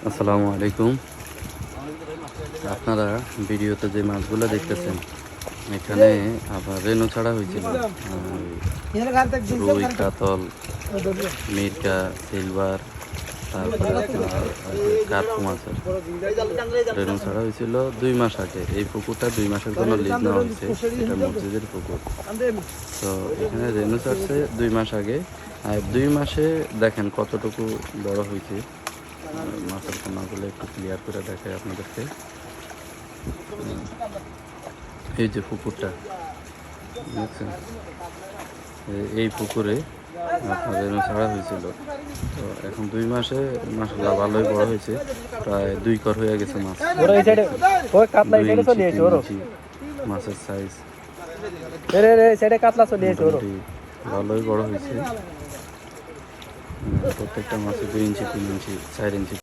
আসসালামু আলাইকুম। আপনারা ভিডিওতে যে মাছগুলো দেখতেছেন এখানে আবার রেনু ছাড়া হয়েছিল রুই, কাতল, মিরকা, সিলভার, তারপরে আপনার কার্পু মাছের রেনু ছাড়া হয়েছিল 2 মাস আগে। এই পুকুরটা 2 মাসের জন্য লিজ নেওয়া হয়েছে, এটা মসজিদের পুকুর। তো এখানে রেনু ছাড়ছে 2 মাস আগে, আর 2 মাসে দেখেন কতটুকু বড় হয়েছে। মাছের পোনাগুলো একটু ক্লিয়ার করে দেখায় আপনাদেরকে। এই যে পুকুরটা দেখছেন, এই পুকুরে আপনার রেনু ছাড়া হয়েছিল। তো এখন 2 মাসে মাসাল্লাহ ভালোই বড় হয়েছে, প্রায় 2 কর হয়ে গেছে মাছ। 2 ইঞ্চি 3 ইঞ্চি মাছের সাইজ ভালোই বড় হয়েছে। প্রত্যেকটা মাছে 2 ইঞ্চি 3 ইঞ্চি 4 ইঞ্চি